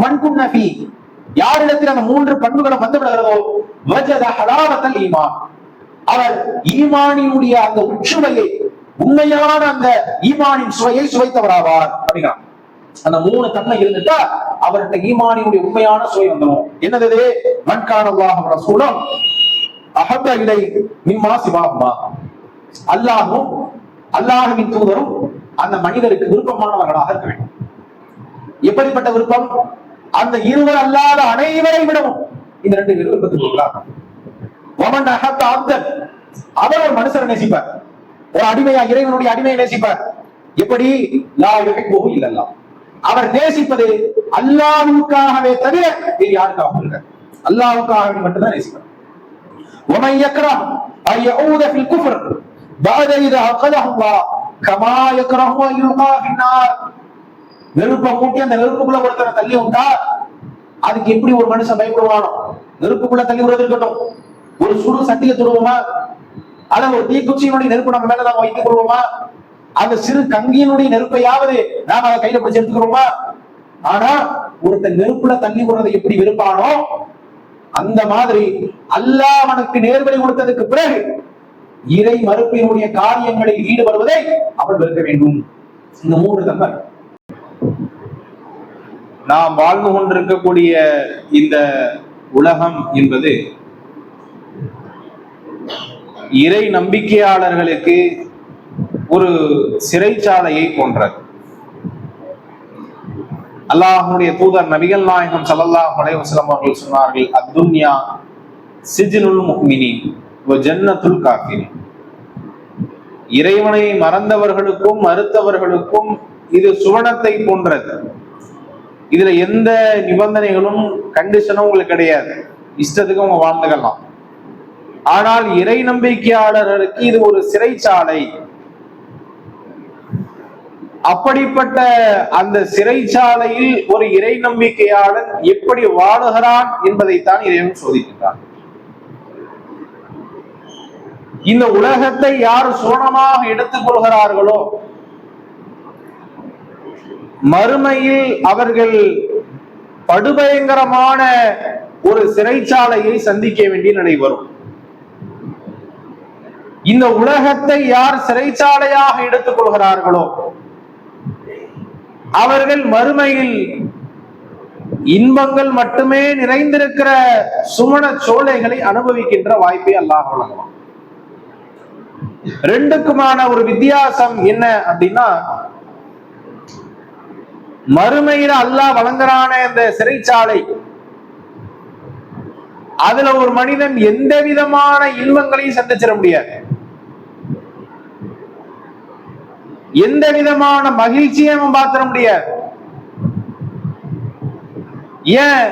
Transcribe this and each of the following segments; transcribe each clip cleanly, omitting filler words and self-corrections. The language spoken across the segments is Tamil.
மன்குன்ன ஃபீ, யாரிடத்தில் அந்த 3 பண்புகளும் வந்து விடுகிறதோ வஜத ஹலாவத்தல் ஈமான், அவர் ஈமானினுடைய அந்த உச்சுவையை, உண்மையான அந்த ஈமானின் சுவையை சுவைத்தவராவார் அப்படிங்கிறான். அந்த 3 தன்மை இருந்துட்டா அவர்கிட்ட ஈமானினுடைய உண்மையான சுவை வந்துடும். என்னது? மன்கானல்லாஹு ரசூலம் அஹப்ப இலை மிம்மா சிவாஹுமா, அல்லாஹும் அல்லாஹ்வின் தூதரும் அந்த மனிதருக்கு விருப்பமானவர்களாக இருக்க வேண்டும். எப்படிப்பட்ட விருப்பம்? அந்த இருவர் அல்லாத அனைவரை விடவும் இந்த 2 விருப்பத்துக்குள்ளார். வமன் அஹப்ப அப்தன், அவர் ஒரு மனுஷரை நேசிப்பார், ஒரு அடிமையா இறைவனுடைய அடிமையை நேசிப்பார். எப்படி? லா யுஹிப்புஹு இல்லல்லாஹ், அவர் நேசிப்பது அல்லாஹ்வுக்காகவே தவிர வேறு யாருக்காகவும் இல்லை, அல்லாஹ்வுக்காகவே மட்டும்தான் நேசிப்பார். ومن يكره ان يعود في الكفر بعد اذا عقده الله كما يكره ان يلقى في النار. நெருப்பை மூட்டி அந்த நெருப்புக்குள்ள ஒருத்தரை தள்ளி விட்டா அதுக்கு எப்படி ஒரு மனுஷன் பயப்படுவானோ? நெருப்புக்குள்ள தள்ளி விடுறது இருக்கட்டும், ஒரு சுடு சட்டியை தொடுவோமா, அல்ல ஒரு தீக்குச்சியினுடைய நெருப்பு நம்ம மேல நாம வைத்துக் கொள்வோமா, அந்த சிறு கங்கியினுடைய நெருப்பையாவது நாம அதை கையில பிடிச்சு எடுத்துக்கிறோமா? ஆனா ஒருத்தன் நெருப்புல தள்ளி விடுறதை எப்படி விருப்பானோ அந்த மாதிரி அல்லாஹ் அவனுக்கு நேர்வழி கொடுத்ததுக்கு பிறகு இறை மறுப்பினுடைய காரியங்களில் ஈடுபடுவதை அவன் வெறுக்க வேண்டும். இந்த 3 தன்மை. நாம் வாழ்ந்து கொண்டிருக்கக்கூடிய இந்த உலகம் என்பது இறை நம்பிக்கையாளர்களுக்கு ஒரு சிறைச்சாலையை போன்றது. அல்லாஹ்வுடைய தூதர் நபிகள் நாயகம் ஸல்லல்லாஹு அலைஹி வஸல்லம் அவர்கள் சொன்னார்கள், அத்துன்யா சிஜ்னுல் முஃமினீன் வ ஜன்னத்துல் காஃபிரீன். இறைவனை மறந்தவர்களுக்கும் மறுத்தவர்களுக்கும் இது சுவனத்தை போன்றது. இதுல எந்த நிபந்தனைகளும் கண்டிஷனும் உங்களுக்கு கிடையாது, இஷ்டத்துக்கு அவங்க வாழ்ந்துக்கலாம். ஆனால் இறை நம்பிக்கையாளர்களுக்கு இது ஒரு சிறைச்சாலை. அப்படிப்பட்ட அந்த சிறைச்சாலையில் ஒரு இறை நம்பிக்கையாளன் எப்படி வாழுகிறான் என்பதைத்தான் இறைவன் சோதிக்கின்றான். இந்த உலகத்தை யார் சுவனமாக எடுத்துக் கொள்கிறார்களோ மறுமையில் அவர்கள் படுபயங்கரமான ஒரு சிறைச்சாலையை சந்திக்க வேண்டிய நிலை வரும். இந்த உலகத்தை யார் சிறைச்சாலையாக எடுத்துக் கொள்கிறார்களோ அவர்கள் மறுமையில் இன்பங்கள் மட்டுமே நிறைந்திருக்கிற சுமண சோலைகளை அனுபவிக்கின்ற வாய்ப்பை அல்லாஹ் வழங்குவான். 2க்குமான ஒரு வித்தியாசம் என்ன அப்படின்னா, மறுமையில அல்லாஹ் வழங்குறான இந்த சிறைச்சாலை, அதுல ஒரு மனிதன் எந்த விதமான இன்பங்களையும் சந்திச்சிட முடியாது, எந்த விதமான மகிழ்ச்சியும் பார்த்திட முடியாது. ஏன்?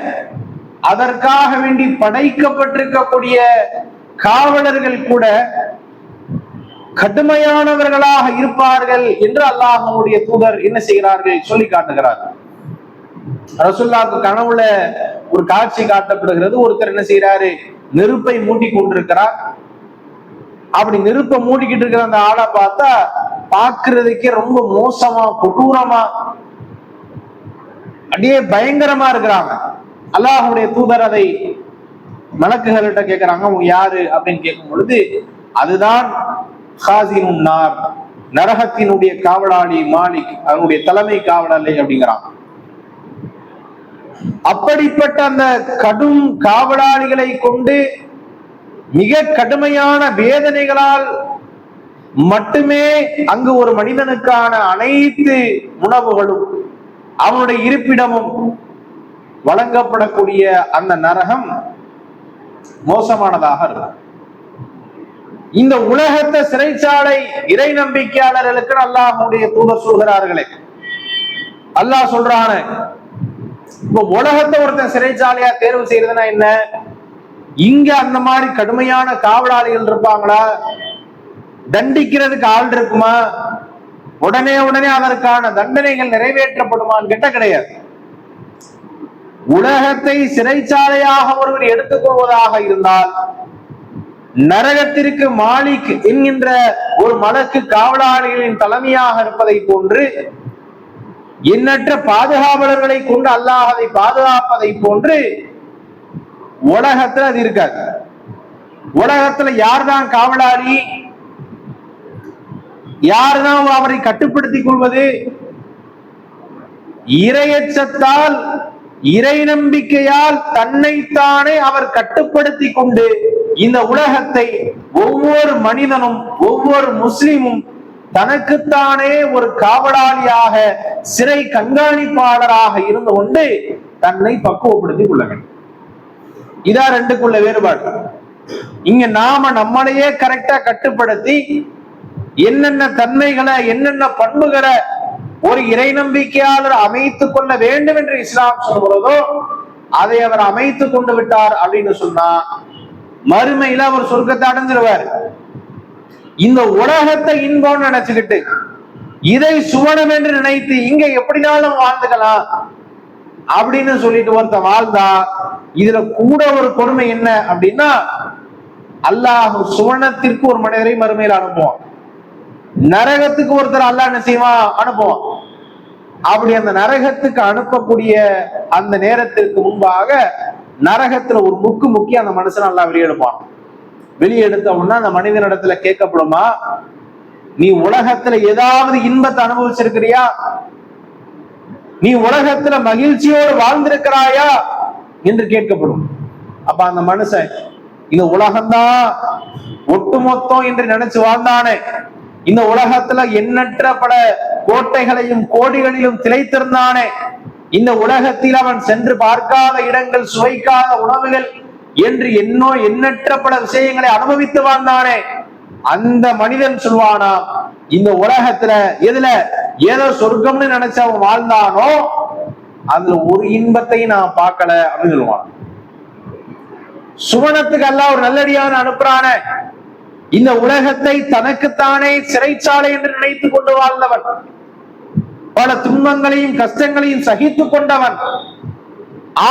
அதற்காக வேண்டி படைக்கப்பட்டிருக்கக்கூடிய காவலர்கள் கூட கடுமையானவர்களாக இருப்பார்கள் என்று அல்லாஹ்வுடைய தூதர் என்ன செய்கிறார்கள் சொல்லி காட்டுகிறார்கள். ரசூலுல்லாஹ்வுக்கு கனவுல ஒரு காட்சி காட்டப்படுகிறது. ஒருத்தர் என்ன செய்யறாரு, நெருப்பை மூட்டி கொண்டிருக்கிறார். அப்படி நெருப்பை மூட்டிக்கிட்டு இருக்கிற அந்த ஆளை பார்த்தா பார்க்கிறதுக்கே ரொம்ப மோசமா கொடூரமா அப்படியே பயங்கரமா இருக்கிறாங்க. அல்லாஹ்வுடைய தூதர் அதை மலக்குகள்கிட்ட கேட்கிறாங்க, அவங்க யாரு அப்படின்னு கேட்கும் பொழுது, அதுதான் ஹாசினுன் நார், நரகத்தினுடைய காவலாளி மாலிக், அவனுடைய தலைமை காவலாளி அப்படிங்கிறாங்க. அப்படிப்பட்ட அந்த கடும் காவலாளிகளை கொண்டு மிக கடுமையான வேதனைகளால் மட்டுமே அங்கு ஒரு மனிதனுக்கான அனைத்து உணவுகளும் அவனுடைய இருப்பிடமும் வழங்கப்படக்கூடிய அந்த நரகம் மோசமானதாக இருக்கும். இந்த உலகத்தை சிறைச்சாலை இறை நம்பிக்கையாளர்களுக்கு அல்லாஹ்வுடைய தூதர் சொல்கிறார்களே, அல்லாஹ் சொல்றான, இப்ப உலகத்தை ஒருத்தன் சிறைச்சாலையா தேர்வு செய்யறதுன்னா என்ன? இங்க அந்த மாதிரி கடுமையான காவலாளிகள் இருப்பாங்களா? தண்டிக்கிறதுக்கு ஆள் இருக்குமா? உடனே அதற்கான தண்டனைகள் நிறைவேற்றப்படுமான்னு கேட்ட கிடையாது. உலகத்தை சிறைச்சாலையாக ஒருவர் எடுத்துக்கொள்வதாக இருந்தால் நரகத்திற்கு மாலிக் என்கின்ற ஒரு மலக்கு காவலாளிகளின் தலைமையாக இருப்பதை போன்று எண்ணற்ற பாதுகாவலர்களை கொண்டு அல்லாஹ் அதை பாதுகாப்பதை போன்று உலகத்துல அது இருக்காது. உலகத்துல யார்தான் காவலாளி, யார்தான் அவரை கட்டுப்படுத்திக் கொள்வது? இறையச்சத்தால், இறை நம்பிக்கையால் தன்னைத்தானே அவர் கட்டுப்படுத்தி கொண்டு இந்த உலகத்தை ஒவ்வொரு மனிதனும் ஒவ்வொரு முஸ்லிமும் தனக்குத்தானே ஒரு காவலாளியாக, சிறை கண்காணிப்பாளராக இருந்து கொண்டு தன்னை பக்குவப்படுத்திக் கொள்ள வேண்டும். இதா ரெண்டுக்குள்ள வேறுபாடு. இங்க நாம நம்மளையே கரெக்டா கட்டுப்படுத்தி என்னென்ன தன்மைகளை, என்னென்ன பண்புகளை ஒரு இறை நம்பிக்கையாளர் அமைத்துக் கொள்ள வேண்டும் என்று இஸ்லாம் சொல்கிறதோ அதை அவர் அமைத்துக் கொண்டு விட்டார் அப்படின்னு சொன்னா மறுமையில அவர் சொர்க்கத்தை அடைஞ்சிருவார். இந்த உலகத்தை இன்பம் நினைச்சுக்கிட்டு இதை சுவனம் என்று நினைத்து இங்க எப்படினாலும் வாழ்ந்துக்கலாம் அப்படின்னு சொல்லிட்டு ஒருத்த வாழ்ந்தா இதுல கூட ஒரு கொடுமை என்ன அப்படின்னா, அல்லாஹ் சுவனத்திற்கு ஒரு மனிதரை மறுமையில் அனுப்புவான், நரகத்துக்கு ஒருத்தர் அல்லாஹ் என்ன செய்வான், அனுப்புவான். அப்படி அந்த நரகத்துக்கு அனுப்பக்கூடிய அந்த நேரத்திற்கு முன்பாக நரகத்துல ஒரு முக்கி அந்த மனுஷன் அல்லாஹ் வெளியெடுப்பான். வெளியெடுத்தோம்னா அந்த மனிதனிடத்துல கேட்கப்படுமா, நீ உலகத்துல ஏதாவது இன்பத்தை அனுபவிச்சிருக்கிறியா, நீ உலகத்துல மகிழ்ச்சியோடு வாழ்ந்திருக்கிறாயா என்று கேட்கப்படும். அப்ப அந்த மனுஷன் இந்த உலகம்தான் ஒட்டுமொத்தம் என்று நினைச்சு வாழ்ந்தானே, இந்த உலகத்துல எண்ணற்ற பல கோட்டைகளையும் கோடிகளிலும் திளைத்திருந்தானே, இந்த உலகத்தில் அவன் சென்று பார்க்காத இடங்கள், சுவைக்காத உணவுகள் என்று எண்ணற்ற பல விஷயங்களை அனுபவித்து வாழ்ந்தானே, அந்த மனிதன் சொல்வானா, இந்த உலகத்துல எதுல ஏதோ சொர்க்கம்னு நினைச்சு அவன் வாழ்ந்தானோ அதுல ஒரு இன்பத்தையும் நான் பார்க்கல அப்படின்னு சொல்லுவான். சுவனத்துக்கு அல்லாஹ் ஒரு நல்லடியான அனுப்புறானே, இந்த உலகத்தை தனக்குத்தானே சிறைச்சாலை என்று நினைத்துக் கொண்டு வாழ்ந்தவன், பல துன்பங்களையும் கஷ்டங்களையும் சகித்துக் கொண்டவன்,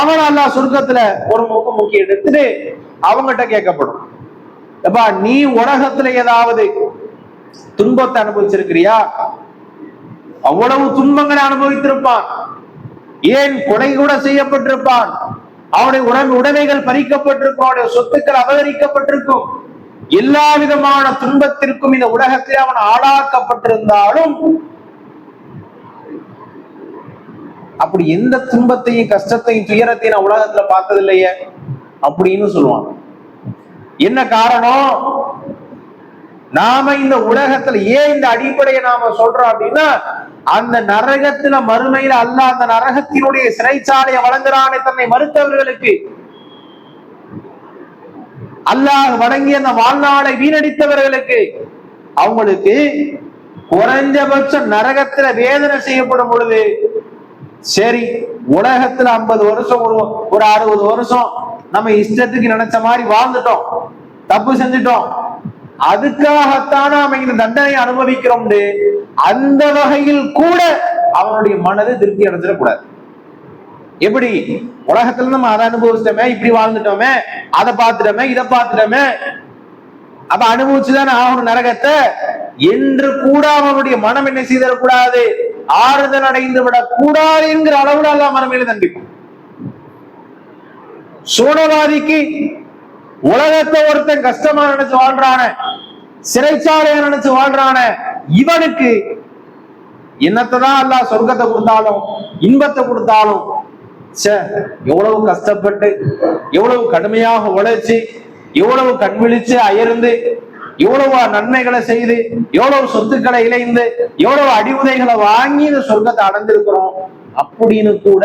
அவன் அல்லாஹ் சொர்க்கத்துல ஒரு முக்கிய எடுத்துட்டு அவங்ககிட்ட கேட்கப்படும், அப்பா நீ உலகத்துல ஏதாவது துன்பத்தை அனுபவிச்சிருக்கிறியா? அவ்வளவு துன்பங்களை அனுபவித்திருப்பான், ஏன் கொலை கூட செய்யப்பட்டிருப்பான், அவனுடைய உடைமைகள் பறிக்கப்பட்டிருக்கும், அவனுடைய சொத்துக்கள் அபகரிக்கப்பட்டிருக்கும், எல்லா விதமான துன்பத்திற்கும் இந்த உலகத்தில் அவன் ஆளாக்கப்பட்டிருந்தாலும் அப்படி எந்த துன்பத்தையும் கஷ்டத்தையும் துயரத்தையும் நான் உலகத்துல பார்த்தது இல்லையே அப்படின்னு சொல்லுவான். என்ன காரணம்? நாம இந்த உலகத்துல ஏன் இந்த அடிப்படையை நாம சொல்றோம் அப்படின்னா, அந்த நரகத்துல மறுமையில அல்லாஹ் அந்த நரகத்தினுடைய சிறைச்சாலையை வழங்குறானே தன்னை மறுத்தவர்களுக்கு, அல்லாஹ் வழங்கிய அந்த வாழ்நாளை வீணடித்தவர்களுக்கு, அவங்களுக்கு குறைஞ்சபட்சம் நரகத்துல வேதனை செய்யப்படும் பொழுது, சரி உலகத்துல 50 வருஷம் ஒரு 60 வருஷம் நம்ம இஷ்டத்துக்கு நினைச்ச மாதிரி வாழ்ந்துட்டோம், தப்பு செஞ்சுட்டோம், அதுக்காகத்தான் நாம இந்த தண்டனை அனுபவிக்கிறோம், அந்த வகையில் கூட அவனுடைய மனதை திருப்தி அடைஞ்சிடக்கூடாது. எப்படி உலகத்துல நம்ம அதை அனுபவிச்சிட்டோமே, இப்படி வாழ்ந்துட்டோமே, அதை பார்த்துட்டோமே, இதை பார்த்துட்டோமே, அப்ப அனுபவிச்சுதானே ஆகணும் நரகத்தை என்று கூட அவனுடைய மனம் என்ன செய்திடக்கூடாது, ஆறுதல் அடைந்து விடக் கூடாது என்கிற அளவுல அல்லாஹ் மறுமையில தண்டிப்பான். சோழவாதிக்கு உலகத்தை ஒருத்தன் கஷ்டமா நினைச்சு வாழ்றான, சிறைச்சாலையை நினைச்சு வாழ்றான, இவனுக்கு என்னத்தான் அல்லாஹ் சொர்க்கத்தை கொடுத்தாலும் இன்பத்தை கொடுத்தாலும் எவ்வளவு கஷ்டப்பட்டு, எவ்வளவு கடுமையாக உழைச்சு, எவ்வளவு கண் விழிச்சு அயர்ந்து, எவ்வளவு நன்மைகளை செய்து, எவ்வளவு சொத்துக்களை இழைந்து, எவ்வளவு அடிவுதைகளை வாங்கி இந்த சொர்க்கத்தை அடைந்திருக்கிறோம் அப்படின்னு கூட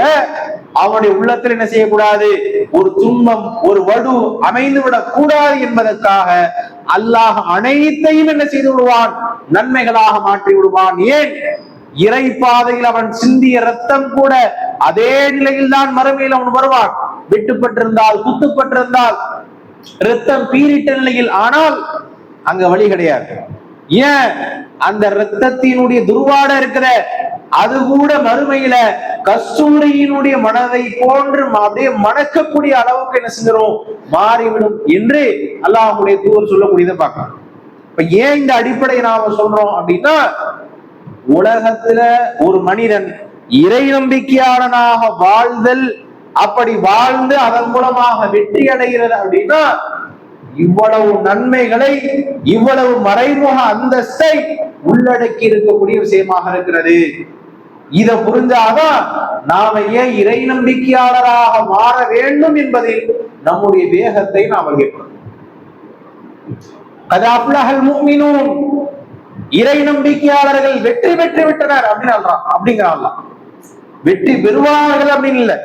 அவனுடைய உள்ளத்தில் என்ன செய்யக்கூடாது, ஒரு துன்பம், ஒரு வடு அமைந்து விடக் கூடாது என்பதற்காக அல்லாஹ் அனைத்தையும் என்ன செய்து விடுவான், நன்மைகளாக மாற்றி விடுவான். ஏன்? இறை பாதையில் அவன் சிந்திய ரத்தம் கூட அதே நிலையில் தான் மறுமையில் அவன் வருவான். வெட்டுப்பட்டிருந்தால், குத்துப்பட்டிருந்தால், ரத்தம் பீரிட்ட நிலையில், ஆனால் அங்க வழி கிடையாது. ஏன்? அந்த ரத்தத்தினுடைய துர்வாட இருக்கிற அது கூட மறுமையில கஸ்தூரியினுடைய மனதை போன்று அப்படியே மணக்கக்கூடிய அளவுக்கு என்ன செஞ்சிடும், மாறிவிடும் என்று அல்லாஹ்வுடைய தூதர் சொல்லக்கூடியதை பார்க்கலாம். இப்ப ஏன் இந்த அடிப்படையை நாம சொல்றோம் அப்படின்னா, உலகத்துல ஒரு மனிதன் இறை நம்பிக்கையாளனாக வாழ்தல், அப்படி வாழ்ந்து அதன் மூலமாக வெற்றி அடைகிறது அப்படின்னா இவ்வளவு நன்மைகளை, இவ்வளவு மறைமுக அந்தஸ்தை உள்ளடக்கி இருக்கக்கூடிய விஷயமாக இருக்கிறது. இதை புரிஞ்சாதான் நாம ஏன் இறை நம்பிக்கையாளராக மாற வேண்டும் என்பதில் நம்முடைய வேகத்தை நாம் ஏற்படுத்தும். இறை நம்பிக்கையாளர்கள் வெற்றி பெற்று விட்டனர் அப்படிங்கிறான். வெற்றி பெறுவார்கள் அப்படின்னு இல்ல,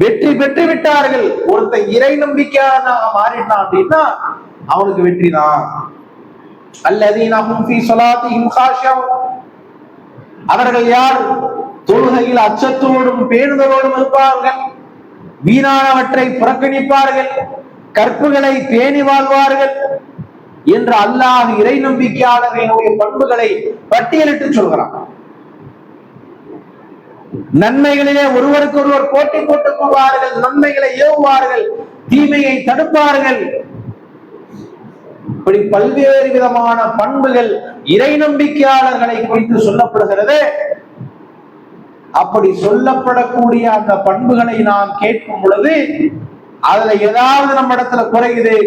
வெற்றி பெற்று விட்டார்கள். ஒருத்தன் இறை நம்பிக்கையாளனாக மாறிட்டான் அப்படின்னா அவனுக்கு வெற்றி தான். அவர்கள் யார்? தொழுகையில் அச்சத்தோடும் பேணுதலோடும் இருப்பார்கள், வீணானவற்றை புறக்கணிப்பார்கள், கற்புகளை பேணி வாழ்வார்கள் என்று அல்லாஹ் இறை நம்பிக்கையாளர்களுடைய பண்புகளை பட்டியலிட்டு சொல்கிறான். நன்மைகளிலே ஒருவருக்கு ஒருவர் போட்டி போட்டுக் கொள்வார்கள், நன்மைகளை ஏவுவார்கள், தீமையை தடுப்பார்கள். இப்படி பல்வேறு விதமான பண்புகள் இறை நம்பிக்கையாளர்களை குறித்து சொல்லப்படுகிறது. அப்படி சொல்லப்படக்கூடிய அந்த பண்புகளை நாம் கேட்கும் பொழுது அதுல ஏதாவது நம்ம இடத்துல குறையுது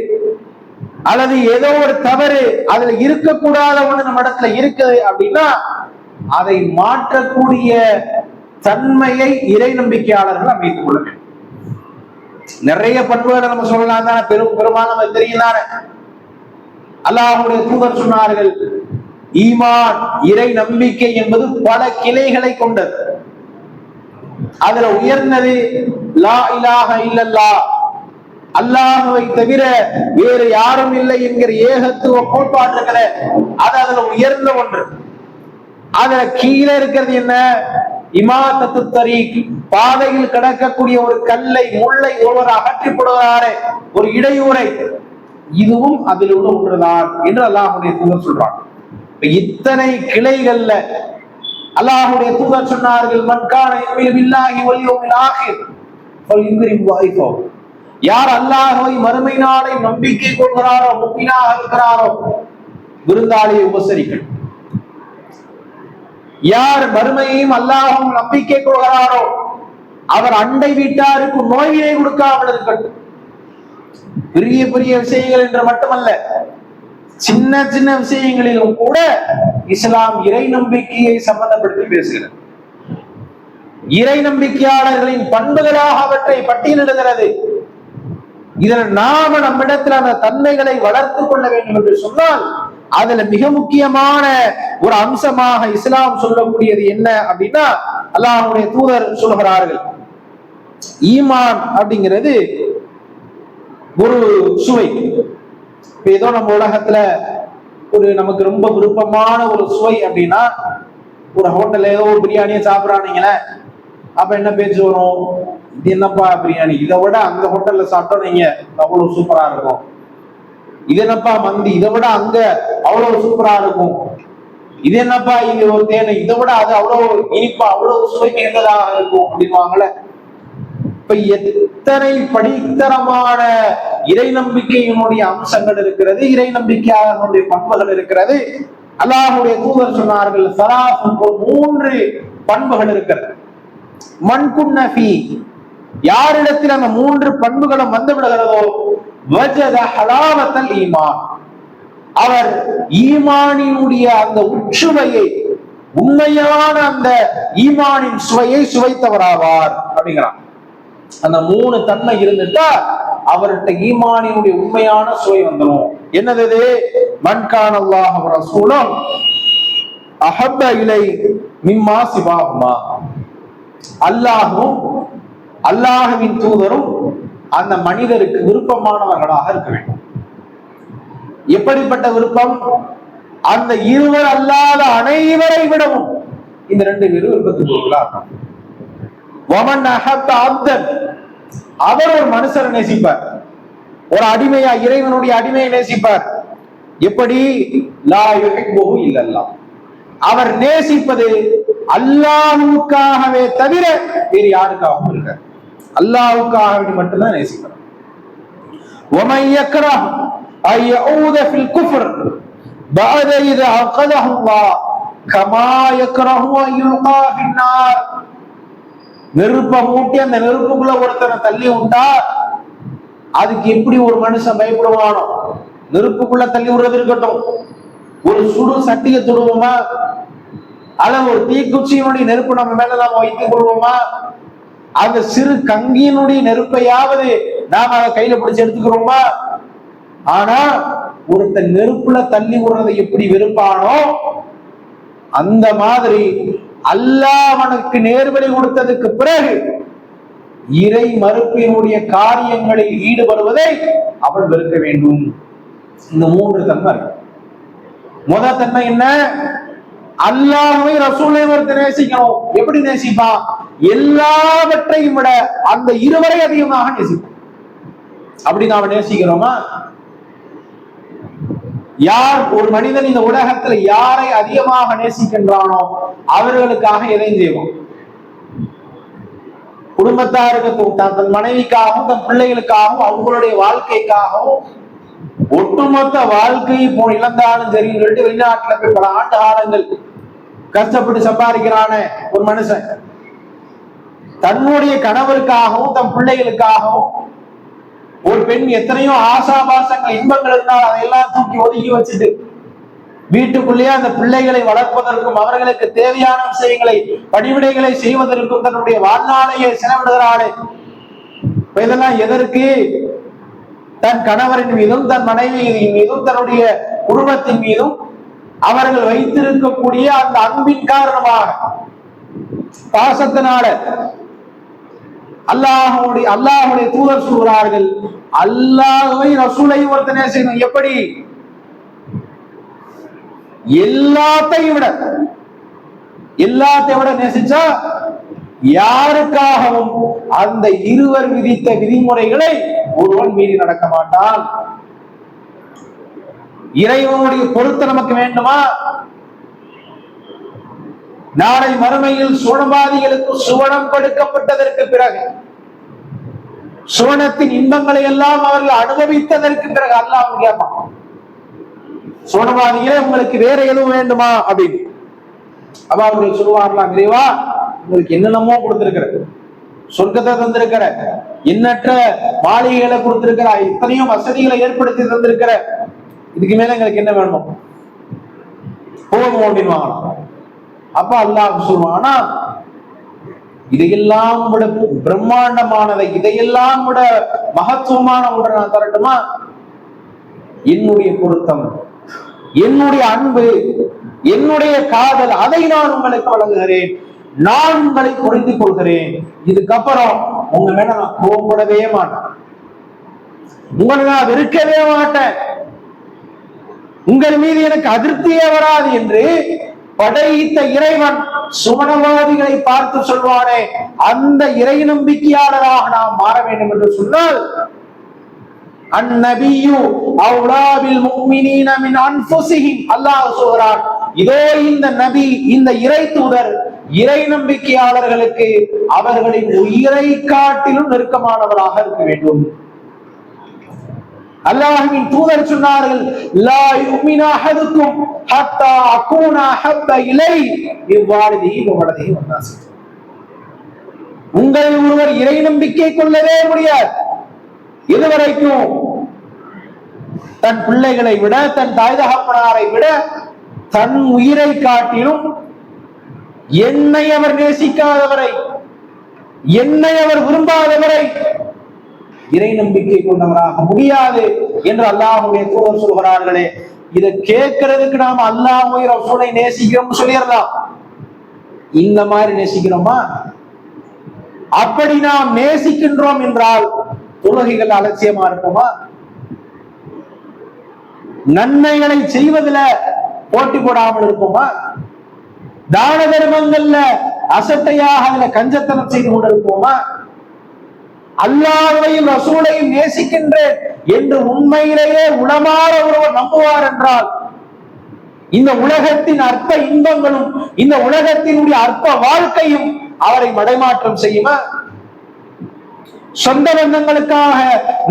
அல்லது ஏதோ ஒரு தவறு அதுல இருக்கக்கூடாத ஒண்ணு நம்ம இடத்துல இருக்குது அப்படின்னா அதை மாற்றக்கூடிய தன்மையை இறை நம்பிக்கையாளர்கள் அமைத்துக் கொள்ள வேண்டும். நிறைய பண்புகளை நம்ம சொல்லலாம் தானே, பெரும்பாலும் நம்ம தெரியும் தானே. அல்லாஹ்வுடைய தூதர் சொன்னார்கள், ஈமான் இறை நம்பிக்கை என்பது பல கிளைகளை கொண்டது. அதுல உயர்ந்தது லா இலாஹ இல்லல்லாஹ், அல்லாஹ்வை தவிர வேறு யாரும் இல்லை என்கிற ஏகத்துவ கோட்பாட்டுகளை, அது அதுல உயர்ந்த ஒன்று. அதுல கீழே இருக்கிறது என்ன? இமாதத்து தரீக், பாதையில் கிடக்கக்கூடிய ஒரு கல்லை முள்ளை ஒருவர் அகற்றி போடுகிறாரே, ஒரு இடையூறை, இதுவும் அதில் உள்ள ஒன்றுதான் என்று அல்லாஹ்வுடைய தூதர் சொல்றாங்க. இத்தனை கிளைகள்ல அல்லாஹ்வுடைய தூதர் சொன்னார்கள், மன் கான யுமினு பில்லாஹி வல் யௌமில் ஆகிர் ஃபல்யுக்ரிம் வைஃபஹு, யார் அல்லாஹ்வை மறுமை நாளை நம்பிக்கை கொள்கிறாரோ, முஃமினாக இருக்கிறாரோ, விருந்தாளியை உபசரிக்கட்டும். யார் மறுமையையும் அல்லாஹ்வும் நம்பிக்கை கொள்கிறாரோ அவர் அண்டை வீட்டாருக்கு நோயினை கொடுக்காமல் இருக்கட்டும். பெரிய பெரிய விஷயங்கள் என்று மட்டுமல்ல, சின்ன சின்ன விஷயங்களிலும் கூட இஸ்லாம் இறை நம்பிக்கையை சம்பந்தப்படுத்தி பேசுகிறது. இறை நம்பிக்கையாளர்களின் பண்புகளாக அவற்றை பட்டியலிடுகிறது. இதில் நாம நம்மிடத்தில் அந்த தன்மைகளை வளர்த்துக் கொள்ள வேண்டும் என்று சொன்னால் அதுல மிக முக்கியமான ஒரு அம்சமாக இஸ்லாம் சொல்லக்கூடியது என்ன அப்படின்னா, அல்லாஹ்வுடைய தூதர் சொல்கிறார்கள், ஈமான் அப்படிங்கிறது ஒரு சுவை. ஏதோ நம்ம உலகத்துல ஒரு நமக்கு ரொம்ப விருப்பமான ஒரு சுவை அப்படின்னா, ஒரு ஹோட்டல்ல ஏதோ ஒரு பிரியாணியை சாப்பிட்றானீங்களே, அப்ப என்ன பேச்சு வரும்? இது என்னப்பா பிரியாணி, இதை விட அந்த ஹோட்டல்ல சாப்பிட்டோம் நீங்க அவ்வளவு சூப்பரா இருக்கும். இது என்னப்பா மந்தி, இதை விட அங்க அவ்வளவு சூப்பரா இருக்கும். இது என்னப்பா இங்க ஒரு தேனை, இதை விட அது அவ்வளவு இனிப்பா அவ்வளவு சுவை மிகுந்ததாக இருக்கும் அப்படின்வாங்கள. இப்ப எத்தனை படித்தரமான இறை நம்பிக்கையினுடைய அம்சங்கள் இருக்கிறது, இறை நம்பிக்கையாளர்களுடைய பண்புகள் இருக்கிறது. அல்லாஹ்வுடைய தூதர் சொன்னார்கள், சலாசுன், 3 பண்புகள் இருக்கிறது. மன்குன்ன ஃபீ, யாரிடத்தில் அந்த 3 பண்புகளும் வந்து விடுகிறதோ வஜத ஹலாவத்தல் ஈமான், அவர் ஈமானினுடைய அந்த உச்சுவையை, உண்மையான அந்த ஈமானின் சுவையை சுவைத்தவராவார் அப்படிங்கிறான். அந்த 3 தன்மை இருந்துட்டா அவர்கிட்ட ஈமானினுடைய உண்மையான சுவை வந்துடும். என்னது? மன்கான் அல்லாஹ் வ ரசூலும் அஹப்ப இலை மிம்மா சிவாஹுமா, அல்லாஹும் அல்லாஹ்வின் தூதரும் அந்த மனிதருக்கு விருப்பமானவர்களாக இருக்க வேண்டும். எப்படிப்பட்ட விருப்பம்? அந்த இருவர் அல்லாத அனைவரை விடவும் இந்த 2 பேரும் விருப்பத்துக்குள்ளாக. அவர் ஒரு மனுஷரை நேசிப்பார், ஒரு அடிமையா இறைவனுடைய அடிமையை நேசிப்பார். எப்படி? லா யுஹிப்புஹு இல்லல்லாஹ், அவர் நேசிப்பது அல்லாஹ்வுக்காகவே தவிர வேறு யாருக்காகவும் இருக்க, அல்லாஹ்வுக்காக மட்டும்தான் நேசிப்பார். ومن يكره أن يعود في الكفر بعد إذا عقده الله كما يكره أن يلقى في النار, நெருப்பை மூட்டி அந்த நெருப்புக்குள்ள ஒருத்தனை தள்ளி விட்டா அதுக்கு எப்படி ஒரு மனுஷன் பயப்படுவானோ? நெருப்புக்குள்ள தள்ளி விடுறது இருக்கட்டும், ஒரு சுடு சட்டியை தொடுவோமா? அல்ல ஒரு தீக்குச்சியினுடைய நெருப்பு நம்ம மேல நாம வைத்துக் கொள்வோமா? அந்த சிறு கங்கியினுடைய நெருப்பையாவது நாம அதை கையில பிடிச்சு எடுத்துக்கிறோமா? ஆனா ஒருத்தன் நெருப்புல தள்ளி விடுறதை எப்படி வெறுப்பானோ அந்த மாதிரி அல்லாஹ் அவனுக்கு நேர்வழி கொடுத்ததுக்கு பிறகு இறை மறுப்பினுடைய காரியங்களில் ஈடுபடுவதை அவன் வெறுக்க வேண்டும். இந்த 3 தன்மை. முதல் தன்மை என்ன? அல்லாஹ்வை ரசூலை ஒருத்தர் நேசிக்கணும். எப்படி நேசிப்பான்? எல்லாவற்றையும் விட அந்த இருவரை அதிகமாக நேசிப்பான். அப்படி நாம நேசிக்கிறோமா? யார் ஒரு மனிதன் இந்த உலகத்துல யாரை அதிகமாக நேசிக்கின்றானோ அவர்களுக்காக எதையும் செய்வோம். குடும்பத்தாருக்கு, தன் மனைவிக்காகவும் தன் பிள்ளைகளுக்காகவும் அவங்களுடைய வாழ்க்கைக்காகவும் ஒட்டுமொத்த வாழ்க்கையை போய் இழந்தாலும் சரின்னு சொல்லிட்டு வெளிநாட்டுல போய் பல ஆண்டு காலங்கள் கஷ்டப்பட்டு சம்பாதிக்கிறான ஒரு மனுஷன் தன்னுடைய கணவருக்காகவும் தன் பிள்ளைகளுக்காகவும், ஒரு பெண் எத்தனையோ ஆசாபாசங்கள் இன்பங்கள் இருந்தால் அதையெல்லாம் தூக்கி ஒதுக்கி வச்சுட்டு வீட்டுக்குள்ளேயே அந்த பிள்ளைகளை வளர்ப்பதற்கும் அவர்களுக்கு தேவையான விஷயங்களை பணிவிடைகளை செய்வதற்கும் தன்னுடைய வாழ்நாளையே செலவிடுகிறாளே. இதெல்லாம் எதற்கு? தன் கணவரின் மீதும் தன் மனைவியின் மீதும் தன்னுடைய குடும்பத்தின் மீதும் அவர்கள் வைத்திருக்கக்கூடிய அந்த அன்பின் காரணமாக, பாசத்தினால. அல்லாஹ்வுடைய தூதர் சொல்கிறார்கள், அல்லாஹ்வை ரசூலை ஒருத்தர் நேசிக்கணும். எப்படி? எல்லாத்தையும் விட நேசிச்சா யாருக்காகவும் அந்த இருவர் விதித்த விதிமுறைகளை ஒருவன் மீறி நடக்க மாட்டான். இறைவனுடைய பொருத்த நமக்கு வேண்டுமா? நாளை மறுமையில் சுவனவாதிகளுக்கு சுவனம் கொடுக்கப்பட்டதற்கு பிறகு, சுவனத்தின் இன்பங்களை எல்லாம் அவர்கள் அனுபவித்ததற்கு பிறகு அல்லாஹ் கேட்பான், சுவனவாதிகளே உங்களுக்கு வேற எதுவும் வேண்டுமா அப்படின்னு. அப்ப அவர்கள் சொல்லுவார்களாம், இறைவா உங்களுக்கு என்னென்னமோ கொடுத்திருக்கிற, சொர்க்கத்தை தந்திருக்கிற, எண்ணற்ற மாளிகைகளை கொடுத்திருக்கிற, எத்தனையோ வசதிகளை ஏற்படுத்தி தந்திருக்கிற, இதுக்கு மேல எங்களுக்கு என்ன வேணும் போதும் அப்படின்னு வாங்கலாம். அப்ப அல்லாஹ் சொல்லுவானா, இதையெல்லாம் விட பிரம்மாண்டமானதை, இதையெல்லாம் விட மகத்துவமான ஒன்றை நான் தரட்டுமா? என்னுடைய பொருத்தம், என்னுடைய அன்பு, என்னுடைய காதல், அதை நான் உங்களுக்கு வழங்குகிறேன். நான் உங்களை புரிந்து கொள்கிறேன். இதுக்கப்புறம் உங்க மேல நான் கோபப்படவே மாட்டேன், உங்களை நான் வெறுக்கவே மாட்டேன், உங்கள் மீது எனக்கு அதிருப்தியே வராது என்று படைத்த இறைவன் சுவனவாதிகளை பார்த்து சொல்வானே, அந்த இறை நம்பிக்கையாளராக நாம் மாற வேண்டும் என்று சொன்னால், அந்நபியு அவுலா பில் முஃமினீன மின் அன்ஃபுஸிஹிம், அல்லாஹ் சொல்றான், இதோ இந்த நபி, இந்த இறை தூதர் இறை நம்பிக்கையாளர்களுக்கு அவர்களின் உயிரை காட்டிலும் நெருக்கமானவராக இருக்க வேண்டும். அல்லாஹ்வின் தூதர் சொன்னார்கள், லா யுமினு அஹதுக்கும் ஹத்தா அகூன அஹப்ப இலைஹி மின் வாலிதிஹி வ வலதிஹி வன் நாஸ். உங்கள் ஒருவர் இறை நம்பிக்கை கொள்ளவே முடியாது இதுவரைக்கும் தன் பிள்ளைகளை விட, தன் தாய் தகப்பனாரை விட, தன் உயிரை காட்டிலும் என்னை அவர் நேசிக்காதவரை, என்னை அவர் விரும்பாதவரை இறை நம்பிக்கை கொண்டவராக முடியாது என்று அல்லாஹ்வுடைய தூதர் சொல்கிறார்களே. இதை கேட்கறதுக்கு நாம் அல்லாஹ்வை ரசூலை நேசிக்கிறோம் சொல்லிடலாம். இந்த மாதிரி நேசிக்கிறோமா? அப்படி நாம் நேசிக்கின்றோம் என்றால் தொழுகைகள் அலட்சியமா இருக்குமா? நன்மைகளை செய்வதில் போட்டி போடாமல் இருப்போமா? தான தர்மங்கள்ல அசட்டையாக அதுல கஞ்சத்தனம் செய்து கொண்டிருப்போமா? அல்லாஹ்வையும் ரசூலையும் நேசிக்கின்றேன் என்று உண்மையிலேயே உளமாற ஒருவர் நம்புவார் என்றால், இந்த உலகத்தின் அற்ப இன்பங்களும் இந்த உலகத்தினுடைய அற்ப வாழ்க்கையும் அவரை மடைமாற்றம் செய்யுமா? சொந்த பந்தங்களுக்காக,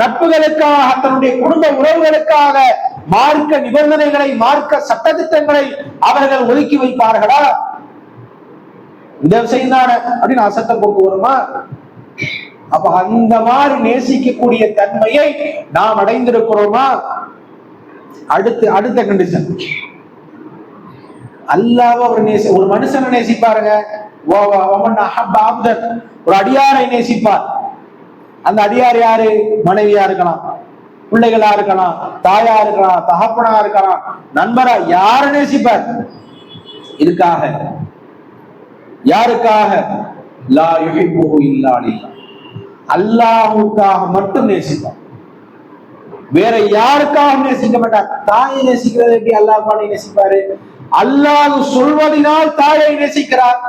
நட்புகளுக்காக, தன்னுடைய குடும்ப உறவுகளுக்காக மார்க்க நிபந்தனைகளை, மார்க்க சட்டதிட்டங்களை அவர்கள் ஒதுக்கி வைப்பார்களா? இந்த விஷயம் தானே அப்படின்னு அசத்த போக்கு வருமா? அப்ப அந்த மாதிரி நேசிக்கக்கூடிய தன்மையை நாம் அடைந்திருக்கிறோமா? அடுத்த கண்டிஷன், அல்லாஹ் ஒரு மனுஷனை நேசிப்பாருங்க. ஒரு அடியாரை நேசிப்பார். அந்த அடியார் யாரு? மனைவியா இருக்கலாம், பிள்ளைகளா இருக்கலாம், தாயா இருக்கலாம், தகப்பனா இருக்கலாம், நண்பரா, யார நேசிப்பார்? இதுக்காக. யாருக்காக? லா யுஹிப்புஹு இல்லா லில்லாஹ், அல்லாஹ்வுக்காக மட்டும் நேசிப்பார். வேற யாருக்காக நேசிக்க மாட்டார். தாயை நேசிக்கிறது எப்படி அல்லாஹ் நேசிப்பாரு? அல்லாஹ் சொல்வதனால் தாயை நேசிக்கிறார்.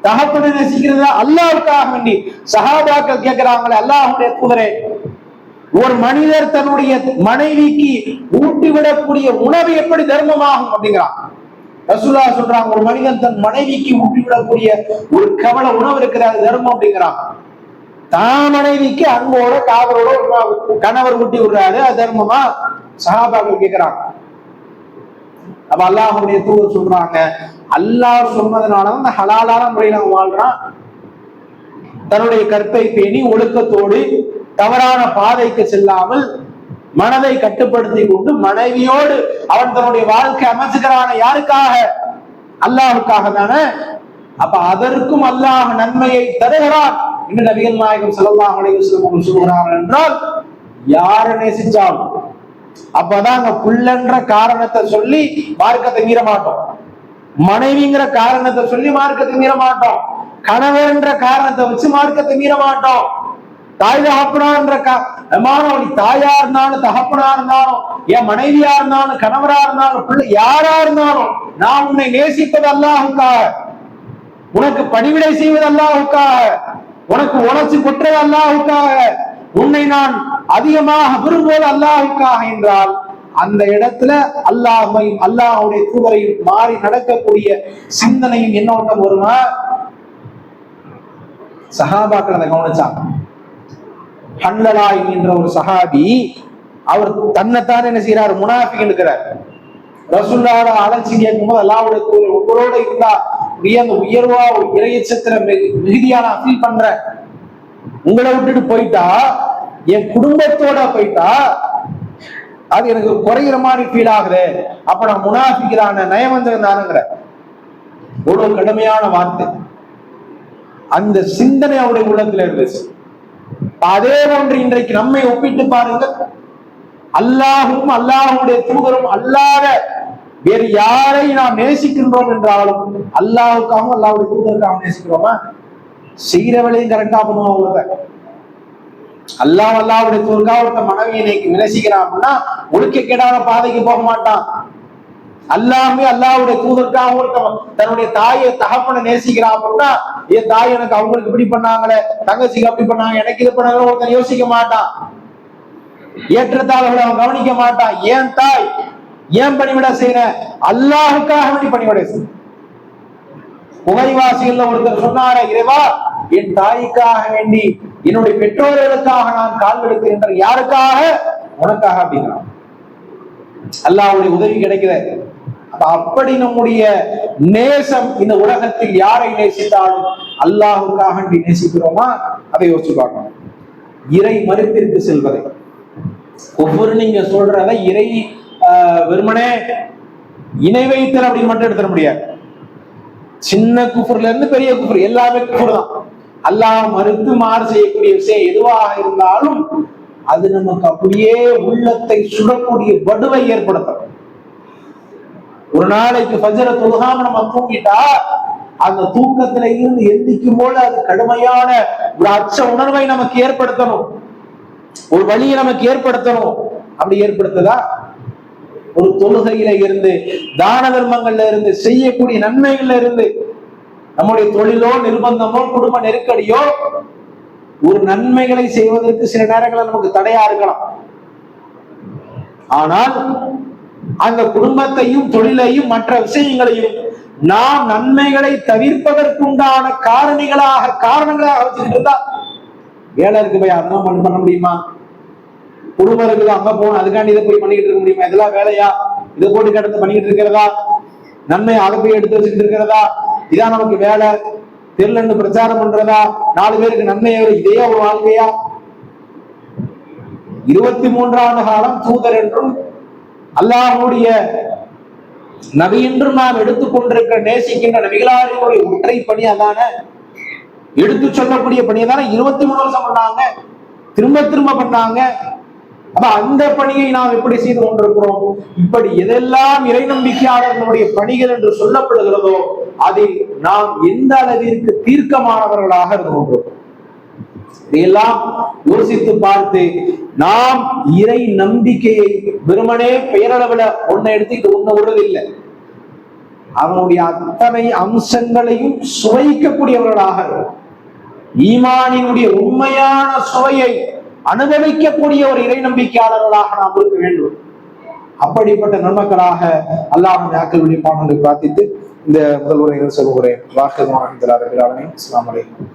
தகப்பனை நேசிக்கிறது அல்லாஹ்வுக்காக வேண்டி. சஹாபாக்கள் கேட்கிறாங்களே, அல்லாஹ்வுடைய தூதரே, ஒரு மனிதர் தன்னுடைய மனைவிக்கு ஊட்டிவிடக்கூடிய உணவு எப்படி தர்மமாகும் அப்படிங்கிறான். ரசூலுல்லாஹ் சொல்றாங்க, ஒரு மனிதன் தன் மனைவிக்கு ஊட்டிவிடக்கூடிய ஒரு கவல உணவு இருக்கிறது தர்மம் அப்படிங்கிறான். தான் மனைவிக்கு அன்போட காதலோட கணவர் ஊட்டி விடுறாரு, அது தர்மமா? சஹாபாக்கள் கேட்கிறாங்க. அப்ப அல்லாஹ்வுடைய தூதர் சொல்றாங்க, அல்லாஹ் சொன்னதுனால அந்த ஹலாலான முறையில் அவன் வாழ்றான். தன்னுடைய கற்பை பேணி ஒழுக்கத்தோடு தவறான பாதைக்கு செல்லாமல் மனதை கட்டுப்படுத்தி கொண்டு மனைவியோடு அவன் தன்னுடைய வாழ்க்கை அமைச்சுக்கிறான. யாருக்காக? அல்லாஹ்வுக்காக தானே. அப்ப அதற்கும் அல்லாஹ் நன்மையை தருகிறான் என்று நபிகள் நாயகம் ஸல்லல்லாஹு அலைஹி வஸல்லம் சொல்கிறார்கள் என்றால், யாரை நேசிச்சாலும். அப்பதான் அங்க புள்ளன்ற காரணத்தை சொல்லி மார்க்கத்தை மீற மாட்டோம், மனைவிங்கிற காரணத்தை சொல்லி மார்க்கத்தை மீற மாட்டோம், கணவர்ன்ற காரணத்தை வச்சு மார்க்கத்தை மீற மாட்டோம். தாய் தகப்பனான்ற தாயா இருந்தாலும் தகப்பனா இருந்தாலும், என் மனைவியா இருந்தாலும் கணவரா இருந்தாலும் பிள்ளை யாரா இருந்தாலும், நான் உன்னை நேசிப்பது அல்லாஹ்வுக்காக, உனக்கு பணிவிடை செய்வது அல்லாஹ்வுக்காக, உனக்கு உணர்ச்சி கொற்றது அல்லாஹ்வுக்காக, உன்னை நான் அதிகமாக விரும்புவது அல்லாஹ்வுக்காக என்றால், அந்த இடத்துல அல்லாஹ்வையும் அல்லாஹ்வுடைய தூதரையும் மாறி நடக்கக்கூடிய சிந்தனையும் எண்ணோட்டம் வருமா? சஹாபாக்கள் அதை கவனிச்சாங்க. ஹன்லலா என்கின்ற ஒரு சஹாபி, அவர் தன்னைத்தான் என்ன செய்யறாரு? முனாஃபிக் இருக்கிறார். ரசூலுல்லாஹ் அழைச்சி கேட்கும்போது, அல்லாஹ்வுடைய தூதர் உங்களோட இருந்தா அந்த உயர்வா ஒரு இறையச்சத்துல மிகுதியா நான் ஃபீல் பண்றேன். உங்களை விட்டுட்டு போயிட்டா, என் குடும்பத்தோட போயிட்டா அது எனக்கு குறைகிற மாதிரி ஃபீல் ஆகுது. அப்ப நான் முனாஃபிக்கிறான நயவஞ்சகன் தானுங்கிற எவ்வளவு கடுமையான வார்த்தை. அந்த சிந்தனை அவருடைய உள்ளத்துல இருந்துச்சு. அதே போன்று இன்றைக்கு நம்மை ஒப்பிட்டு பாருங்க. அல்லாஹும் அல்லாஹுடைய தூதரும் அல்லாத வேறு யாரை நாம் நேசிக்கின்றோம் என்றாலும் அல்லாஹுக்காகவும் அல்லாஹுடைய தூதருக்காகவும் நேசிக்கிறோமா? செய்கிற வேலையும் கரெக்டா பண்ணுவோம். அல்லாஹ்வுடைய தூதருக்காக ஒருத்த மனைவியை நேசிக்கிறான் அப்படின்னா ஒழுக்க கேடாத பாதைக்கு போக மாட்டான். அல்லாமே அல்லாஹ்வுடைய தூதருக்காக ஒருத்தன் தன்னுடைய தாயை தகப்பனை நேசிக்கிறான் அப்படின்னா, என் தாய் எனக்கு அவங்களுக்கு இப்படி பண்ணாங்களே, தங்கச்சிக்கு அப்படி பண்ணாங்க, எனக்கு இது பண்ணாங்க ஒருத்தன் யோசிக்க மாட்டான். ஏற்றத்தாழ்வுகளை அவன் கவனிக்க மாட்டான். ஏன் தாய் ஏன் பணிவிட செய்யற? அல்லாஹுக்காக வேண்டி பணிவிட செய்ய. புகைவாசிகள் ஒருத்தர் சொன்னார, இறைவா என் தாய்க்காக வேண்டி என்னுடைய பெற்றோர்களுக்காக நான் கால் எடுக்கின்ற. யாருக்காக? உனக்காக அப்படிங்கிறான். அல்லாஹ்வுடைய உதவி கிடைக்கிறது. அப்படி நம்முடைய நேசம் இந்த உலகத்தில் யாரை நேசித்தாலும் அல்லாஹுக்காக நேசிக்கிறோமா? அதை யோசிச்சு பார்க்கணும். இறை மறுப்பிற்கு செல்வதை, ஒவ்வொரு நீங்க சொல்றத இறை வெறுமனே இணை வைத்தல் அப்படின்னு மட்டும் எடுத்துட முடியாது. சின்ன குஃப்ர்ல இருந்து பெரிய குஃப்ர் எல்லாமே குஃப்ர் தான். அல்லாஹ் மறுத்து மாறு செய்யக்கூடிய விஷயம் எதுவாக இருந்தாலும் அது நமக்கு அப்படியே உள்ளத்தை சுடக்கூடிய வடுவை ஏற்படுத்தும். ஒரு நாளைக்கு ஃபஜ்ர தொழுகாம நம்ம தூங்கிட்டா, அந்த தூக்கத்துல இருந்து எந்திக்கும் போது அது கடுமையான ஒரு அச்ச உணர்வை நமக்கு ஏற்படுத்தணும், ஒரு வழியை நமக்கு ஏற்படுத்தணும். அப்படி ஏற்படுத்துதா? ஒரு தொழுகையில இருந்து, தான தர்மங்கள்ல இருந்து, செய்யக்கூடிய நன்மைகள்ல இருந்து, நம்முடைய தொழிலோ நிர்பந்தமோ குடும்ப நெருக்கடியோ ஒரு நன்மைகளை செய்வதற்கு சில நேரங்களில் நமக்கு தடையா இருக்கலாம். ஆனால் அந்த குடும்பத்தையும் தொழிலையும் மற்ற விஷயங்களையும் நாம் நன்மைகளை தவிர்ப்பதற்குண்டான காரணங்களாக வச்சுக்கிட்டு இருந்தா, வேலை இருக்கு போய் அதெல்லாம் பண்ண முடியுமா? குடும்பம் இருக்குது அங்க போகணும், அதுக்காண்டி இதை போய் பண்ணிக்கிட்டு இருக்க முடியுமா? இதெல்லாம் வேலையா? இதை போட்டு கிடந்து பண்ணிக்கிட்டு இருக்கிறதா? நன்மை அதை போய் எடுத்து வச்சுக்கிட்டு இருக்கிறதா? இதான் நமக்கு வேலை. தெருலன்னு பிரச்சாரம் பண்றதா, 4 பேருக்கு நன்மை இதே ஒரு வாழ்க்கையா? 23 ஆண்டு காலம் தூதர் என்றும் அல்லாஹ்வுடைய நபி என்றும் நாம் எடுத்துக்கொண்டிருக்கிற நேசிக்கின்ற நபிகளாரினுடைய ஒற்றை பணி அதான, எடுத்து சொல்லக்கூடிய பணியை தானே 23 வருஷம் பண்ணாங்க, திரும்ப திரும்ப பண்ணாங்க. அப்ப அந்த பணியை நாம் எப்படி செய்து கொண்டிருக்கிறோம்? இப்படி எதெல்லாம் இறை நம்பிக்கையாளர்களுடைய பணிகள் என்று சொல்லப்படுகிறதோ அதில் நாம் எந்த அளவிற்கு தீர்க்கமானவர்களாக இருக்கிறோம் இதையெல்லாம் யோசித்து பார்த்து நாம் இறை நம்பிக்கையை வெறுமனே பெயரளவுல ஒன்னை எடுத்துக்கிட்டு ஒண்ணு விடுறதில்லை, அவனுடைய அத்தனை அம்சங்களையும் சுவைக்கக்கூடியவர்களாக, ஈமானினுடைய உண்மையான சுவையை அனுபவிக்கக்கூடிய ஒரு இறை நம்பிக்கையாளர்களாக நாம் இருக்க வேண்டும். அப்படிப்பட்ட நன்மக்களாக அல்லாஹ் யாக்களுடைய பாடங்களை பிரார்த்தித்து இந்த முதல் உரையில் சொல்கிறேன். அஸ்ஸலாமு அலைக்கும்.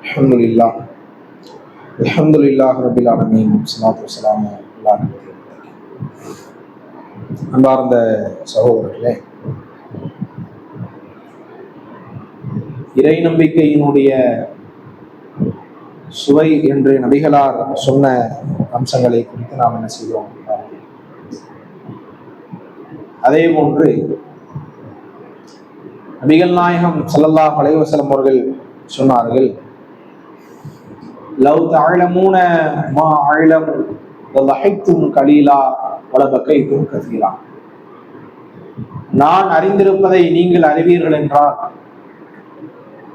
அல்ஹம்துலில்லாஹ் அல்ஹம்துலில்லாஹி ரப்பில் ஆலமீன். ஸலாத்து வஸ்ஸலாமு அலா நபியில் அன்பார்ந்த சகோதரர்களே, இறை நம்பிக்கையினுடைய சுவை என்று நபிகளார் சொன்ன அம்சங்களை குறித்து நாம் என்ன செய்வோம்? அதே போன்று நபிகள் நாயகம் ஸல்லல்லாஹு அலைஹி வஸல்லம் அவர்கள் சொன்னார்கள், லவ் தஅலமூன மா அஅலம் லலஹிக்தும் கலீலா வலபகைதும் கஸீரா. நான் அறிந்திருப்பதை நீங்கள் அறிவீர்கள் என்றால்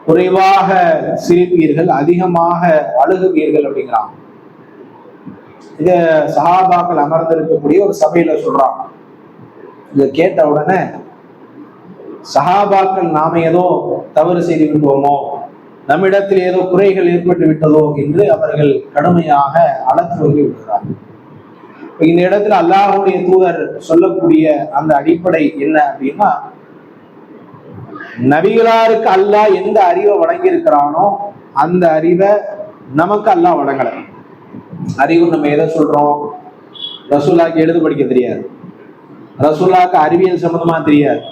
குறைவாக சிரிப்பீர்கள், அதிகமாக அழுகுவீர்கள் அப்படிங்கிறான். இத சஹாபாக்கள் அமர்ந்திருக்கக்கூடிய ஒரு சபையில சொல்றாங்க. இத கேட்ட உடனே சஹாபாக்கள் நாம ஏதோ தவறு செய்து விட்டோமோ, நம்மிடத்தில் ஏதோ குறைகள் ஏற்பட்டு விட்டதோ என்று அவர்கள் கடுமையாக அலத்து வந்து விடுகிறார்கள். இந்த இடத்துல அல்லாஹ்வுடைய தூதர் சொல்லக்கூடிய அந்த அடிப்படை என்ன அப்படின்னா, நபிகளாருக்கு அல்லாஹ் எந்த அறிவை வழங்கி இருக்கிறானோ அந்த அறிவை நமக்கு அல்லாஹ் வழங்கல. அறிவு நம்ம எதை சொல்றோம்? ரசூலுல்லாஹ்க்கு எழுத படிக்க தெரியாது, ரசூலுல்லாஹ்க்கு அறிவியல் சம்பந்தமா தெரியாது,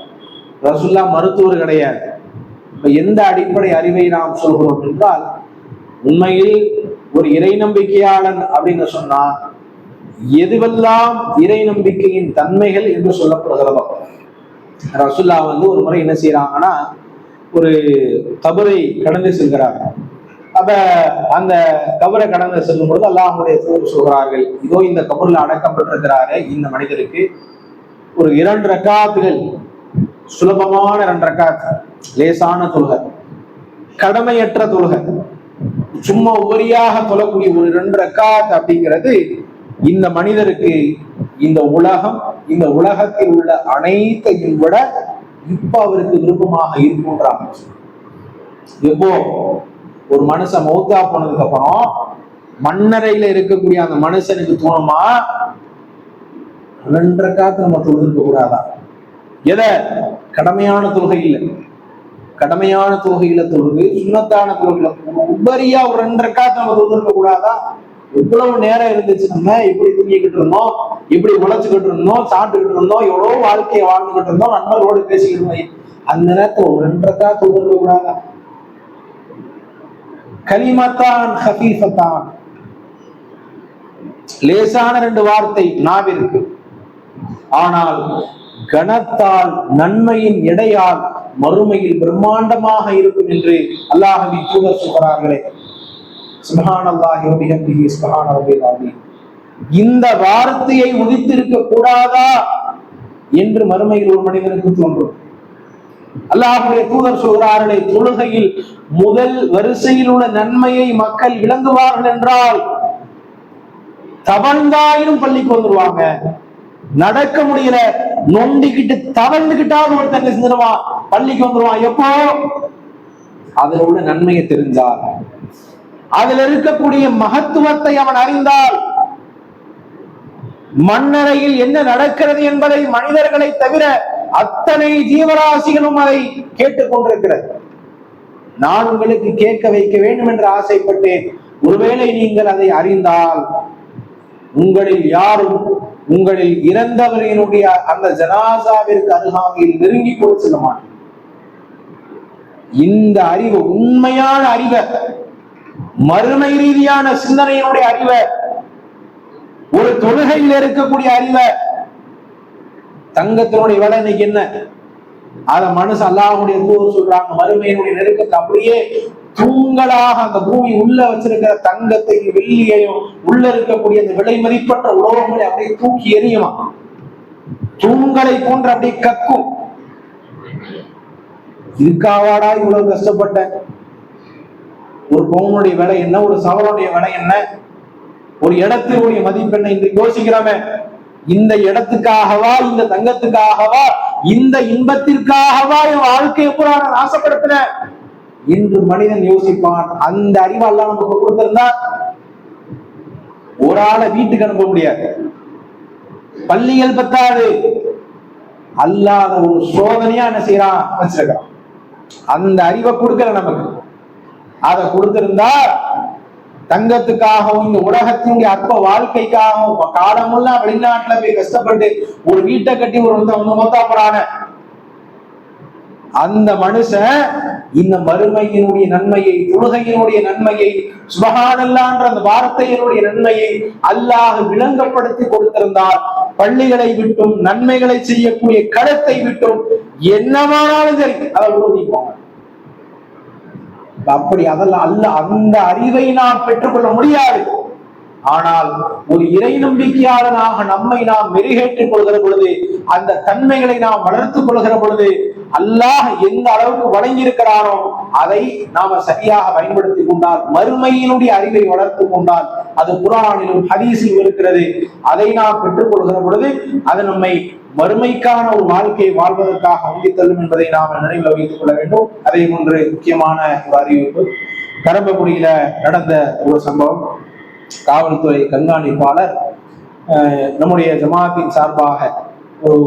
ரசூலுல்லாஹ் மருத்துவர் கிடையாது. இப்ப எந்த அடிப்படை அறிவை நாம் சொல்கிறோம் என்றால், உண்மையில் ஒரு இறை நம்பிக்கையாளன் அப்படின்னு சொன்னா எதுவெல்லாம் இறை நம்பிக்கையின் தன்மைகள் என்று சொல்லப்படுகிறதோ. ரசூலுல்லாஹ் ஒரு முறை என்ன செய்யறாங்கன்னா, ஒரு கபரை கடந்து செல்கிறாங்க. அப்ப அந்த கபரை கடந்து செல்லும் பொழுது அல்லாஹ்வுடைய தூதர் சொல்கிறார்கள், இதோ இந்த கபரில் அடக்கப்பட்டிருக்கிறாரே இந்த மனிதருக்கு ஒரு 2 ரக்காத்துகள், சுலபமான 2 ரக்காத், லேசான தொழுகை, கடமையற்ற தொழுகை, சும்மா உபரியாக தொழக்கூடிய ஒரு 2 ரக்காத் அப்படிங்கிறது இந்த மனிதருக்கு இந்த உலகம், இந்த உலகத்தில் உள்ள அனைத்தையும் விட இப்ப அவருக்கு விருப்பமாக இருக்குன்றாங்க. எப்போ ஒரு மனுஷன் மௌத்தா போனதுக்கு அப்புறம் மண்ணறையில இருக்கக்கூடிய அந்த மனுஷனுக்கு தோணுமா, 2 ரக்காத் நம்ம தொழுதிருக்க கூடாதா? எதை? கடமையான தொழுகை இல்லை, கடமையான தொழுகையில தொழுது, சுண்ணத்தான தொழுகையில உபரியா ஒரு 2 ரக்காத் நம்ம தொழுதிருக்க கூடாதா? எவ்வளவு நேரம் இருந்துச்சு, நம்ம எப்படி தூங்கிக்கிட்டு இருந்தோம், எப்படி உழைச்சுக்கிட்டு இருந்தோம், சாப்பிட்டுக்கிட்டு இருந்தோம், எவ்வளவு வாழ்க்கையை வாழ்ந்துகிட்டு இருந்தோம், நண்பர்களோடு பேசிக்கிட்டு இருந்தோம். அந்த நேரத்தில் ஒரு 2 ரக்காத் தொழுதிருக்க கூடாதா? கலிமத்தான் ஹஃபீஃபத்தான், லேசான 2 வார்த்தை நாவிற்கு, ஆனால் கணத்தால் நன்மையின் எடையால் மறுமையில் பிரம்மாண்டமாக இருக்கும் என்று அல்லாஹ்வின் தூதர் சொல்கிறார்களே. சுப்ஹானல்லாஹி வ பிஹம்திஹி சுப்ஹான ரப்பில் அஸீம். இந்த வார்த்தையை உதித்திருக்க கூடாதா என்று மறுமையில் ஒரு மனிதனுக்கு தோன்றும். அல்லாஹ்வுடைய தூதர் சொல்கிறார்களே, தொழுகையில் முதல் வரிசையில் உள்ள நன்மையை மக்கள் விளங்குவார்கள் என்றால் தவழ்ந்தாயினும் பள்ளிக்கு வந்துருவாங்க. நடக்க முடியல, நொண்டிக்கிட்டு தவழ்ந்துகிட்டாவது ஒருத்தங்க செஞ்சிருவான், பள்ளிக்கு வந்துருவான். எப்போ? அதுல உள்ள நன்மையை தெரிஞ்சால், அதுல இருக்கக்கூடிய மகத்துவத்தை அவன் அறிந்தால், மண்ணறையில் என்ன நடக்கிறது என்பதை மனிதர்களை தவிர அத்தனை ஜீவராசிகளும் அதை கேட்டுக் கொண்டிருக்கிறது. நான் உங்களுக்கு கேட்க வைக்க வேண்டும் என்று ஆசைப்பட்டேன். ஒருவேளை நீங்கள் அதை அறிந்தால் உங்களில் யாரும் உங்களில் இறந்தவரினுடைய அந்த ஜனாசாவிற்கு அருகாமையில் நெருங்கி கூட செல்ல மாட்டேன். இந்த அறிவு, உண்மையான அறிவை, மறுமை ரீதியான சிந்தனையினுடைய அறிவை, ஒரு தொழுகையில் இருக்கக்கூடிய அறிவை, தங்கத்தினுடைய விலை இன்னைக்கு என்ன, அத மனுஷ அல்லாஹ்வுடைய தூதர் சொல்றாங்க, மறுமையினுடைய நெருக்கத்தை அப்படியே தூங்கலாக அந்த பூமி உள்ள வச்சிருக்கிற தங்கத்தையும் வெள்ளியையும் உள்ள இருக்கக்கூடிய அந்த விலை மதிப்பற்ற உலோகங்களை அப்படியே தூக்கி எறியுமா, தூங்கலை போன்று அப்படியே கக்கும். இதுக்காவாடா இவ்வளவு கஷ்டப்பட்ட? ஒரு பவுனுடைய விலை என்ன, ஒரு சவரனுடைய விலை என்ன, ஒரு இடத்தினுடைய மதிப்பு என்ன என்று யோசிக்கிறோமே. இந்த இடத்துக்காகவா, இந்த தங்கத்துக்காகவா, இந்த இன்பத்திற்காகவா என் வாழ்க்கையை பூரா நான் ஆசைப்படுத்தினேன் என்று மனிதன் யோசிப்பான். அந்த அறிவெல்லாம் நமக்கு கொடுத்திருந்தா ஒரு ஆளை வீட்டுக்கு அனுப்ப முடியாது, பள்ளிகள் பத்தாது, அல்லாத ஒரு சோதனையா என்ன செய்யறான் வச்சிருக்கான். அந்த அறிவை கொடுக்கல நமக்கு. அதை கொடுத்திருந்தா தங்கத்துக்காகவும் இந்த உலகத்தினுடைய அற்ப வாழ்க்கைக்காகவும் காலமுள்ள வெளிநாட்டுல போய் கஷ்டப்பட்டு ஒரு வீட்டை கட்டி ஒரு மொத்தா போறான அந்த மனுஷன் இந்த மறுமையினுடைய நன்மையை, தொழுகையினுடைய நன்மையை, சுபஹானல்லாஹ்ன்ற அந்த வார்த்தையினுடைய நன்மையை அல்லாஹ் விளங்கப்படுத்தி கொடுத்திருந்தால் பள்ளிகளை விட்டும் நன்மைகளை செய்யக்கூடிய களத்தை விட்டும் என்னவானாலும் சரி அதை உறுதிப்பாங்க. அப்படி அதெல்லாம் அல்ல, அந்த அறிவை நாம் பெற்றுக்கொள்ள முடியாது. ஆனால் ஒரு இறை நம்பிக்கையாளனாக நம்மை நாம் மெருகேற்றிக் கொள்கிற பொழுது, அந்த தன்மைகளை நாம் வளர்த்துக் கொள்கிற பொழுது, அல்லாஹ் எந்த அளவுக்கு வழங்கியிருக்கிறானோ அதை நாம சரியாக பயன்படுத்தி கொண்டால், மறுமையினுடைய அறிவை வளர்த்து கொண்டால், அது குர்ஆனிலும் ஹதீஸிலும் இருக்கிறது. அதை நாம் பெற்றுக் கொள்கிற பொழுது அது நம்மை மறுமைக்கான ஒரு வாழ்க்கையை வாழ்வதற்காக உந்தி தள்ளும் என்பதை நாம் நினைவில் வைத்துக் கொள்ள வேண்டும். அதே போன்று முக்கியமான ஒரு அறிவிப்பு, கரம்பக்குடியில நடந்த ஒரு சம்பவம். காவல்துறை கண்காணிப்பாளர் நம்முடைய ஜமாத்தின் சார்பாக ஒரு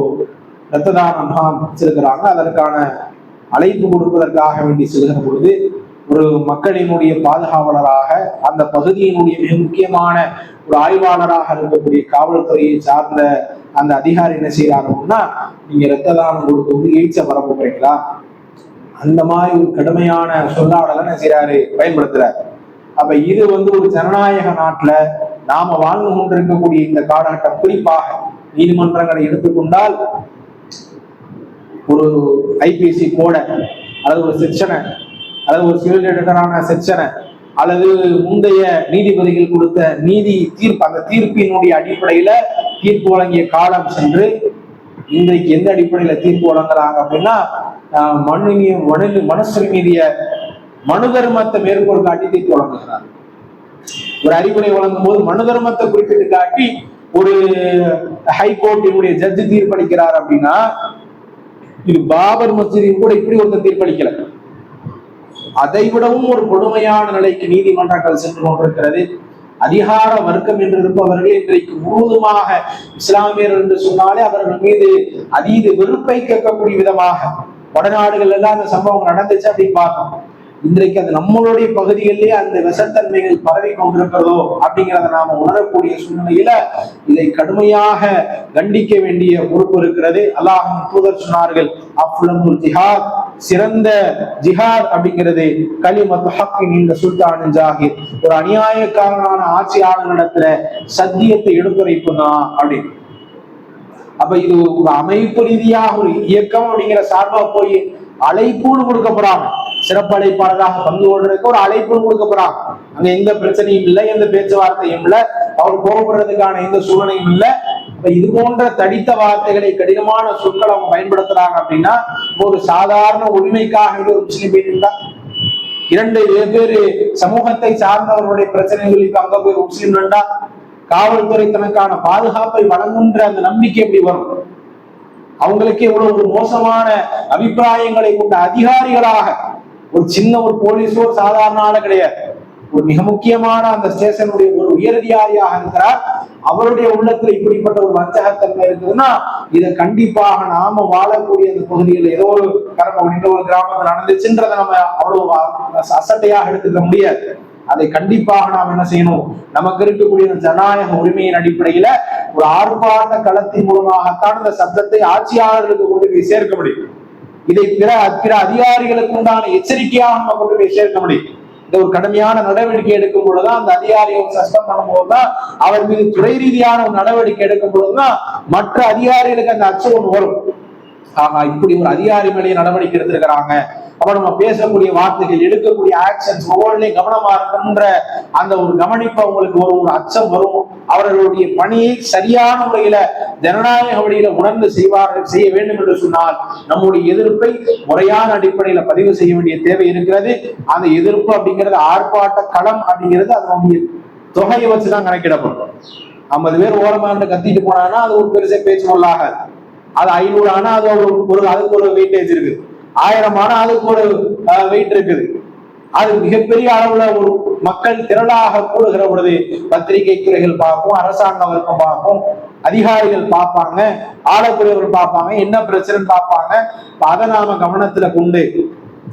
இரத்த தான முகாம் வச்சிருக்கிறாங்க. அதற்கான அழைப்பு கொடுப்பதற்காக வேண்டி செல்கிற பொழுது ஒரு மக்களினுடைய பாதுகாவலராக, அந்த பகுதியினுடைய மிக முக்கியமான ஒரு ஆய்வாளராக இருக்கக்கூடிய காவல்துறையை சார்ந்த அந்த அதிகாரி என்ன செய்யறாங்கன்னா, நீங்க இரத்த தானம் கொடுத்து வந்து எய்ட்ஸை பரப்ப போறீங்களா, அந்த மாதிரி ஒரு கடுமையான சொல்லாடலை என்ன செய்யறாரு, பயன்படுத்துறாரு. அப்ப இது ஒரு ஜனநாயக நாட்டுல நாம வாழ்ந்து கொண்டிருக்கக்கூடிய இந்த காலகட்டம், குறிப்பாக நீதிமன்றங்களை எடுத்துக்கொண்டால் ஒரு ஐபிசி கோட அல்லது ஒரு செக்ஷனை அல்லது ஒரு சிவில் ரிலேட்டடான செக்ஷனை அல்லது முந்தைய நீதிபதிகள் கொடுத்த நீதி தீர்ப்பு, அந்த தீர்ப்பினுடைய அடிப்படையில தீர்ப்பு வழங்கிய காலம் சென்று இன்றைக்கு எந்த அடிப்படையில தீர்ப்பு வழங்குறாங்க அப்படின்னா, மனுஸ்மிருதிய மனு தர்மத்தை மேற்கோள் காட்டி தீர்ப்பு வழங்குகிறார். ஒரு அறிவுரை வழங்கும் போது மனு தர்மத்தை குறிப்பிட்டு காட்டி ஒரு ஹைகோர்ட்டினுடைய ஜட்ஜி தீர்ப்பளிக்கிறார் அப்படின்னா, இது பாபர் மஸ்ஜிதின் கூட இப்படி ஒருத்தர் தீர்ப்பளிக்கல. அதை விடவும் ஒரு கொடுமையான நிலைக்கு நீதிமன்றங்கள் சென்று கொண்டிருக்கிறது. அதிகார வர்க்கம் என்று இருப்பவர்கள் இன்றைக்கு முழுவதுமாக இஸ்லாமியர் என்று சொன்னாலே அவர்கள் மீது அதீத வெறுப்பை கேட்கக்கூடிய விதமாக வடநாடுகள் எல்லாம் அந்த சம்பவம் நடந்துச்சு அப்படின்னு பார்த்தோம். இன்றைக்கு அது நம்மளுடைய பகுதிகளிலே அந்த விஷத்தன்மைகள் பரவி கொண்டிருக்கிறதோ அப்படிங்கிறத நாம உணரக்கூடிய சூழ்நிலையில இதை கடுமையாக கண்டிக்க வேண்டிய பொறுப்பு இருக்கிறது. அல்லாஹ்வின் தூதர் சொன்னார்கள், அஃலமுல் ஜிஹாத், சிறந்த ஜிஹாத் அப்படிங்கிறது கலிமத்து ஹக்கின் இந்த சுல்தானின் ஜாகிர், ஒரு அநியாயக்காரனான ஆட்சியாளர்களிடத்துல சத்தியத்தை எடுத்துரைப்புதான் அப்படின்னு. அப்ப இது ஒரு அமைப்பு ரீதியாக ஒரு இயக்கம் அப்படிங்கிற சார்பா போய் அழைப்புன்னு கொடுக்க போறாங்க, சிறப்பு அழைப்பாளராக பங்கு கொள்றதுக்கு ஒரு அழைப்புன்னு கொடுக்க போறாங்க. அங்க எந்த பிரச்சனையும் இல்லை, எந்த பேச்சுவார்த்தையும் இல்லை, அவர் கோபப்படுறதுக்கான எந்த சூழ்நிலையும் இல்லை. இது போன்ற தடித்த வார்த்தைகளை, கடினமான சொற்களை அவங்க பயன்படுத்துறாங்க அப்படின்னா, ஒரு சாதாரண உரிமைக்காக ஒரு முஸ்லிம் இருந்தா, இரண்டு வெவ்வேறு சமூகத்தை சார்ந்தவர்களுடைய பிரச்சனைகளுக்கு அங்க போய் முஸ்லிம் இருந்தா, காவல்துறை தனக்கான பாதுகாப்பை வழங்குகின்ற அந்த நம்பிக்கை எப்படி வரும்? அவங்களுக்கு எவ்வளவு ஒரு மோசமான அபிப்பிராயங்களை கொண்ட அதிகாரிகளாக, ஒரு சின்ன ஒரு போலீஸோ சாதாரண ஆள கிடையாது, ஒரு மிக முக்கியமான அந்த ஸ்டேஷனுடைய ஒரு உயரதிகாரியாக இருக்கிறார். அவருடைய உள்ளத்துல இப்படிப்பட்ட ஒரு வஞ்சகத்தன்மை இருக்குதுன்னா, இதை கண்டிப்பாக நாம வாழக்கூடிய அந்த பகுதியில் ஏதோ ஒரு ஒரு கிராமத்தில் நடந்துச்சுன்றதை நம்ம அவ்வளவு அசட்டையாக எடுத்துக்க முடியாது. அதை கண்டிப்பாக நாம் என்ன செய்யணும், நமக்கு இருக்கக்கூடிய ஜனநாயக உரிமையின் அடிப்படையில ஒரு ஆர்ப்பாட்ட களத்தின் மூலமாகத்தான் இந்த சப்தத்தை ஆட்சியாளர்களுக்கு கொண்டு போய் சேர்க்க முடியும். இதை பிற அதிகாரிகளுக்கு உண்டான எச்சரிக்கையாக நம்ம கொண்டு போய் சேர்க்க முடியும். இந்த ஒரு கடுமையான நடவடிக்கை எடுக்கும் பொழுதுதான், அந்த அதிகாரியை சஸ்பெண்ட் பண்ணும் போதுதான், அவர் மீது துறை ரீதியான ஒரு நடவடிக்கை எடுக்கும் பொழுதுதான் மற்ற அதிகாரிகளுக்கு அந்த அச்சம் ஒன்று வரும். ஆனா இப்படி ஒரு அதிகாரி மேலேயே நடவடிக்கை எடுத்திருக்கிறாங்க, அப்ப நம்ம பேசக்கூடிய வார்த்தைகள், எடுக்கக்கூடிய ஆக்ஷன்ஸ் ஒவ்வொன்றையும் கவனமா இருக்கணும்ன்ற அந்த ஒரு கவனிப்பு அவங்களுக்கு ஒரு அச்சம் வரும். அவர்களுடைய பணியை சரியான முறையில ஜனநாயக வழியில உணர்ந்து செய்ய வேண்டும் என்று சொன்னால் நம்முடைய எதிர்ப்பை முறையான அடிப்படையில பதிவு செய்ய வேண்டிய தேவை இருக்கிறது. அந்த எதிர்ப்பு அப்படிங்கிறது, ஆர்ப்பாட்ட களம் அப்படிங்கிறது அதனுடைய தொகையை வச்சுதான் கணக்கிடப்படும். 50 பேர் ஓரமா இருந்து கத்திட்டு போனாங்கன்னா அது ஒரு பெருசா பேச்சு பொருளாகாது. அது 500 ஆனா அது அதுக்கு ஒரு வெயிட்டேஜ் இருக்குது. 1000 ஆனா அதுக்கு ஒரு வெயிட் இருக்குது. அது மிகப்பெரிய அளவுல ஒரு மக்கள் திரளாக கூடுகிற பொழுது பத்திரிகை துறைகள் பார்ப்போம், அரசாங்க வர்க்கம் பார்ப்போம், அதிகாரிகள் பார்ப்பாங்க, ஆளக்கூடியவர்கள் பார்ப்பாங்க, என்ன பிரச்சனைன்னு பார்ப்பாங்க. அதை நாம கவனத்துல கொண்டு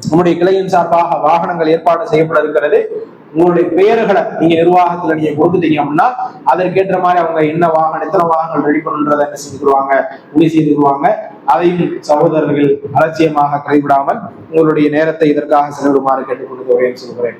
நம்முடைய கிளையின் சார்பாக வாகனங்கள் ஏற்பாடு செய்யப்பட இருக்கிறது. உங்களுடைய பெயர்களை நீங்க நிர்வாகத்துல நீங்க கொடுத்துட்டீங்க அப்படின்னா அதற்கேற்ற மாதிரி அவங்க என்ன வாகனம், எத்தனை வாகனங்கள் ரெடி பண்ணுன்றதை என்ன செஞ்சுக்குவாங்க, உறுதி செய்துக்குவாங்க. அதையும் சகோதரர்கள் அலட்சியமாக கைவிடாமல் உங்களுடைய நேரத்தை இதற்காக செலவிடுமாறு கேட்டுக்கொண்டு சொல்கிறேன்.